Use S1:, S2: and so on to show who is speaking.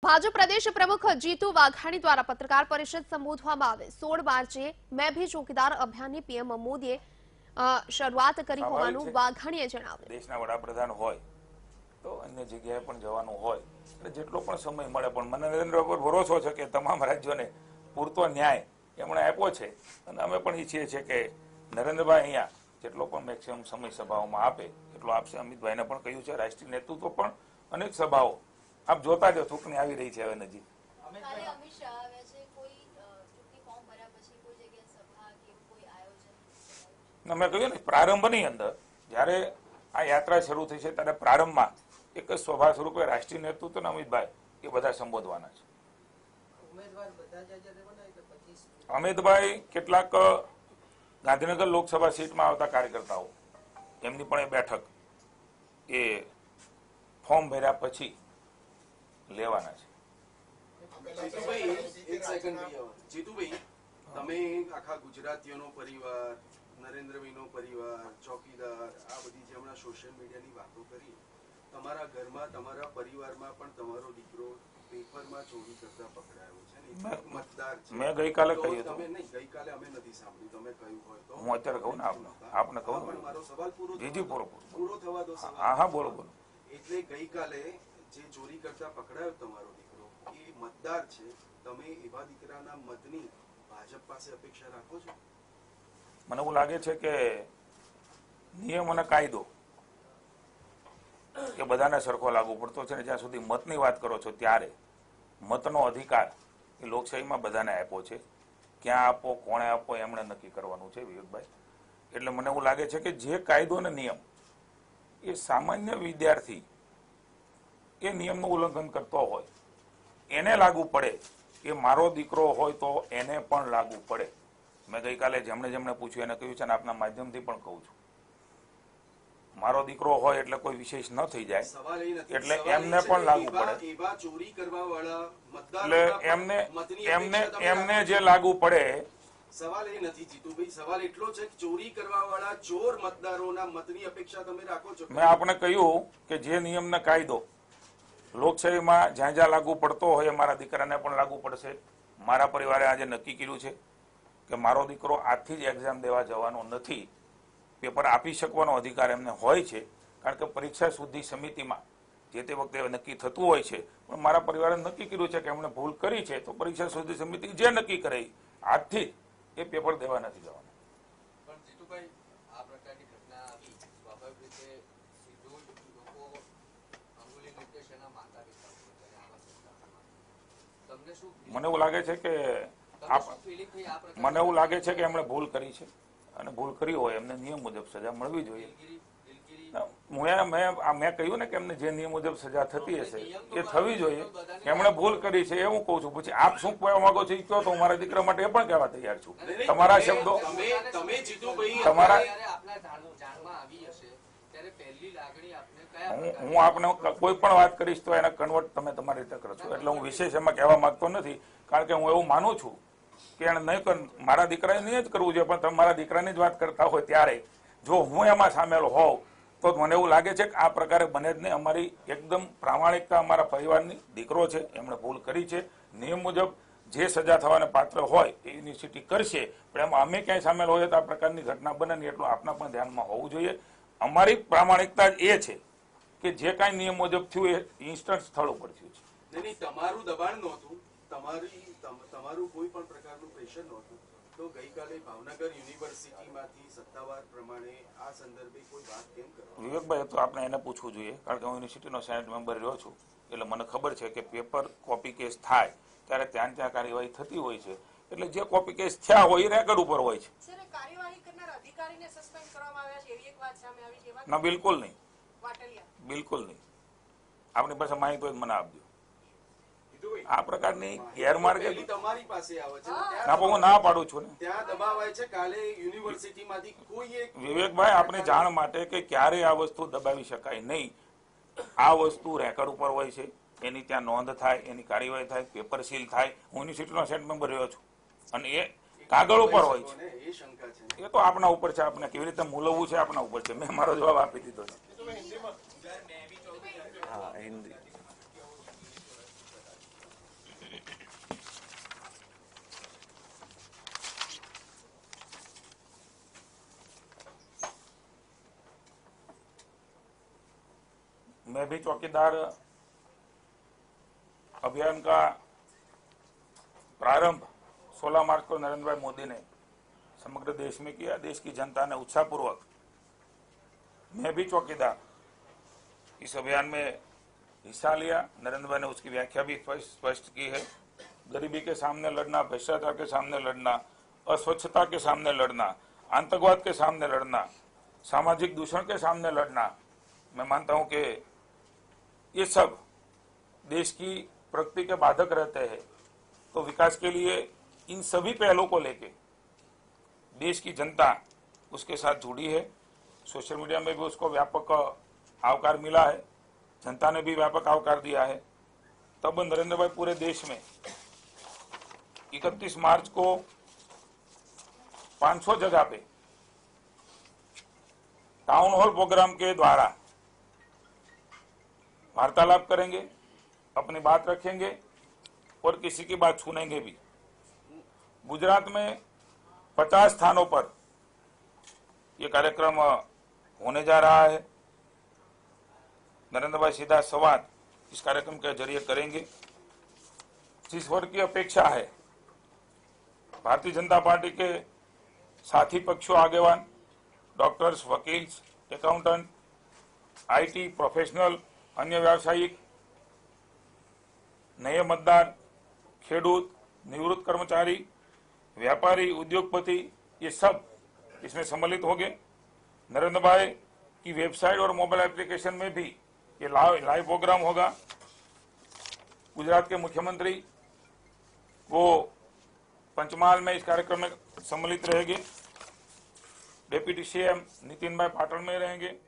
S1: भाजपा प्रदेश प्रमुख जीतू वाघाणी द्वारा पत्रकार परिषद संबोधવામાં આવે 16 માર્ચે मैं भी चौकीदार અભિયાનની પીએમ મોદીએ શરૂઆત કરી હોવાનું વાઘાણીએ જણાવ્યું।
S2: દેશના વડાપ્રધાન હોય તો અન્ય જગ્યાએ પણ જવાનું હોય એટલે જેટલો પણ સમય મળે પણ મને નરેન્દ્ર પર ભરોસો છે કે તમામ રાજ્યોને પૂરતો ન્યાય એમણે આપ્યો છે અને અમે પણ ઈચ્છીએ છીએ કે નરેન્દ્રભાઈ અહીંયા જેટલો પણ મેક્સિમમ સમય સભાઓમાં આપે એટલો આપશે। અમિતભાઈને પણ કહ્યું છે રાષ્ટ્રીય નેતૃત્વ પણ અનેક સભાઓ આપ જોતા જો ચૂંટણી આવી રહી છે હવે નજીક। મેં કહ્યું ને પ્રારંભની અંદર જ્યારે આ યાત્રા શરૂ થઈ છે ત્યારે પ્રારંભમાં એક જ સભા સ્વરૂપે રાષ્ટ્રીય નેતૃત્વ અમિતભાઈ એ બધા સંબોધવાના છે। અમિતભાઈ કેટલાક ગાંધીનગર લોકસભા સીટમાં આવતા કાર્યકર્તાઓ એમની પણ એ બેઠક એ ફોર્મ ભર્યા પછી લેવાના છે।
S3: જીતુભાઈ, તમે આખા ગુજરાતીઓનો પરિવાર, નરેન્દ્રભાઈનો પરિવાર, ચોકીદાર, આ બધી જે હમણાં સોશિયલ મીડિયાની વાતો કરી, તમારા ઘરમાં તમારા પરિવારમાં પણ તમારો દીકરો પેપરમાં ચોરી કરતા પકડાયો છે ને, મતદાર છે।
S2: મેં ગઈકાલે કહ્યું
S3: તમે નહીં, ગઈકાલે અમે નથી સાંભળ્યું, તમે કહ્યું હોય તો
S2: હું અત્યારે કહું ને આપને કહું
S3: પણ મારો સવાલ પૂરો થવા દો।
S2: હા બોલો બોલો।
S3: એટલે ગઈકાલે જે ચોરી કરતા પકડાયો તમારો દીકરો એ મતદાર છે, તમે એવા દીકરાના મતની ભાજપ પાસે અપેક્ષા રાખો છો?
S2: મને એવું લાગે છે કે નિયમ અને કાયદો એ બધાને સરખો લાગુ પડતો છે ને જ્યાં સુધી મતની વાત કરો છો ત્યારે મતનો અધિકાર એ લોકશાહીમાં બધાને આપ્યો છે। ક્યાં આપો, કોણે આપો એમણે નક્કી કરવાનું છે વિવેકભાઈ। એટલે મને એવું લાગે છે કે જે કાયદો અને નિયમ એ સામાન્ય વિદ્યાર્થી એ નિયમનું ઉલ્લંઘન કરતો હોય એને લાગુ પડે, એ મારો દીકરો હોય તો એને પણ લાગુ પડે। મેં ગઈકાલે જેમણે પૂછ્યું એને કહ્યું છે ને આપના માધ્યમથી પણ કહું છું, મારો દીકરો હોય એટલે કોઈ વિશેષ ન થઈ જાય એટલે એમને પણ લાગુ પડે। એટલે એમને જે લાગુ પડે।
S3: સવાલ એ નથી જીતુભાઈ, સવાલ એટલો છે કે ચોરી કરવા વાળા ચોર મતદારોના મતની અપેક્ષા તમે રાખો છો?
S2: મેં આપને કહ્યું કે જે નિયમના કાયદો લોકશાહીમાં જ્યાં જ્યાં લાગુ પડતો હોય મારા દીકરાને પણ લાગુ પડશે। મારા પરિવારે આજે નક્કી કર્યું છે કે મારો દીકરો આજથી જ એક્ઝામ દેવા જવાનો નથી, પેપર આપી શકવાનો અધિકાર એમને હોય છે, કારણ કે પરીક્ષા સુધી સમિતિમાં જે તે વખતે નક્કી થતું હોય છે। પણ મારા પરિવારે નક્કી કર્યું છે કે એમણે ભૂલ કરી છે તો પરીક્ષા સુધી સમિતિ જે નક્કી કરે આજથી એ પેપર દેવા નથી જવાનું।
S4: પણ જીતુભાઈ, આ પ્રકારની ઘટના આવી સ્વાભાવિક રીતે સીધું લોકો અંગુલી નિર્દેશ એના માતા પિતા તમને શું
S2: મને એવું લાગે છે કે એમણે ભૂલ કરી છે અને ભૂલ કરી હોય એમને નિયમ મુજબ સજા મળવી જોઈએ। મેં કહ્યું ને કે એમને જે નિયમ મુજબ સજા થતી હશે એ થવી જોઈએ। એમણે ભૂલ કરી છે એ હું કહું છું। પછી આપ શું કહેવા માંગો છો એ કહો તો મારા દીકરા માટે એ પણ કહેવા તૈયાર છું। તમારા શબ્દો તમારા હું આપને કોઈ પણ વાત કરીશ તો એને કન્વર્ટ તમે તમારી રીતે કરો છો, એટલે હું વિશેષ એમાં કહેવા માંગતો નથી, કારણ કે હું એવું માનું છું કે એને નહીં, મારા દીકરાએ નહીં જ કરવું જોઈએ, પણ તમે મારા દીકરાની જ વાત કરતા હોય ત્યારે જો હું એમાં સામેલ હોઉં તો મને એવું લાગે છે કે આ પ્રકારે બને જ નહીં। અમારી એકદમ પ્રામાણિકતા અમારા પરિવારની, દીકરો છે એમણે ભૂલ કરી છે, નિયમ મુજબ જે સજા થવાને પાત્ર હોય એ યુનિવર્સિટી કરશે, પણ એમાં અમે ક્યાંય સામેલ હોઈએ તો આ પ્રકારની ઘટના બને નહીં એટલું આપના પણ ધ્યાનમાં હોવું જોઈએ। અમારી પ્રામાણિકતા એ છે કે જે કાંઈ નિયમ મુજબ થયું એ ઇન્સ્ટન્ટ સ્થળ ઉપર થયું છે।
S3: તમારું દબાણ નહોતું, તમારું કોઈ પણ પ્રકારનું પ્રેશર નહોતું, તો ગઈકાલે ભાવનગર યુનિવર્સિટીમાંથી સત્તાવાર પ્રમાણે આ સંદર્ભે કોઈ વાત કેમ કરો?
S2: વિવેકભાઈ, તો આપણે એને પૂછવું જોઈએ, કારણ કે હું યુનિવર્સિટીનો સેનેટ મેમ્બર રહ્યો છું એટલે મને ખબર છે કે પેપર કોપી કેસ થાય ત્યારે ત્યાં કાર્યવાહી થતી હોય છે। એટલે જે કોપી કેસ થયા હોય એ રેકર્ડ ઉપર હોય છે। ના, બિલકુલ નહીં, બિલકુલ નહીં। આપની પાસે માહિતી હોય મને આપજો। આ પ્રકારની ગેરમાર્ગે
S3: તમારી પાસે આવે છે,
S2: હું ના પાડું છું ને,
S3: ત્યાં દબાવાય છે। કાલે યુનિવર્સિટીમાંથી કોઈ એક
S2: વિવેકભાઈ આપને જાણ માટે કે ક્યારે આ વસ્તુ દબાવી શકાય નહીં। આ વસ્તુ રેકર્ડ ઉપર હોય છે, એની ત્યાં નોંધ થાય, એની કાર્યવાહી થાય, પેપર સીલ થાય। હું યુનિવર્સિટીનો સેનેટ મેમ્બર રહ્યો છું અને એ કાગળ ઉપર હોય છે। એ તો આપના ઉપર છે, આપને કેવી રીતે મૂલવવું છે આપના ઉપર છે। મેં મારો જવાબ આપી દીધો છે। હા, હિન્દી मैं भी चौकीदार अभियान का प्रारंभ 16 मार्च को नरेंद्र भाई मोदी ने समग्र देश में किया। देश की जनता ने उत्साहपूर्वक मैं भी चौकीदार इस अभियान में हिस्सा लिया। नरेंद्र भाई ने उसकी व्याख्या भी स्पष्ट की है। गरीबी के सामने लड़ना, भ्रष्टाचार के सामने लड़ना, अस्वच्छता के सामने लड़ना, आतंकवाद के सामने लड़ना, सामाजिक दूषण के सामने लड़ना, मैं मानता हूं कि ये सब देश की प्रगति के बाधक रहते हैं। तो विकास के लिए इन सभी पहलों को लेके देश की जनता उसके साथ जुड़ी है। सोशल मीडिया में भी उसको व्यापक आवकार मिला है, जनता ने भी व्यापक आवकार दिया है। तब नरेंद्र भाई पूरे देश में 31 मार्च को 500 जगह पे टाउन हॉल प्रोग्राम के द्वारा वार्तालाप करेंगे, अपनी बात रखेंगे और किसी की बात सुनेंगे भी। गुजरात में 50 स्थानों पर यह कार्यक्रम होने जा रहा है। नरेंद्र भाई सीधा संवाद इस कार्यक्रम के जरिए करेंगे। जिस वर्ग की अपेक्षा है, भारतीय जनता पार्टी के साथी पक्षों आगेवान, डॉक्टर्स, वकील्स, एकाउंटेंट, आईटी प्रोफेशनल, अन्य व्यावसायिक, नए मतदार, खेडूत, निवृत्त कर्मचारी, व्यापारी, उद्योगपति, ये सब इसमें सम्मिलित होंगे। नरेंद्र भाई की वेबसाइट और मोबाइल एप्लीकेशन में भी ये लाइव प्रोग्राम होगा। गुजरात के मुख्यमंत्री वो पंचमहाल में इस कार्यक्रम में सम्मिलित रहेंगे। डिप्टी सीएम नितिन भाई पाटण में रहेंगे।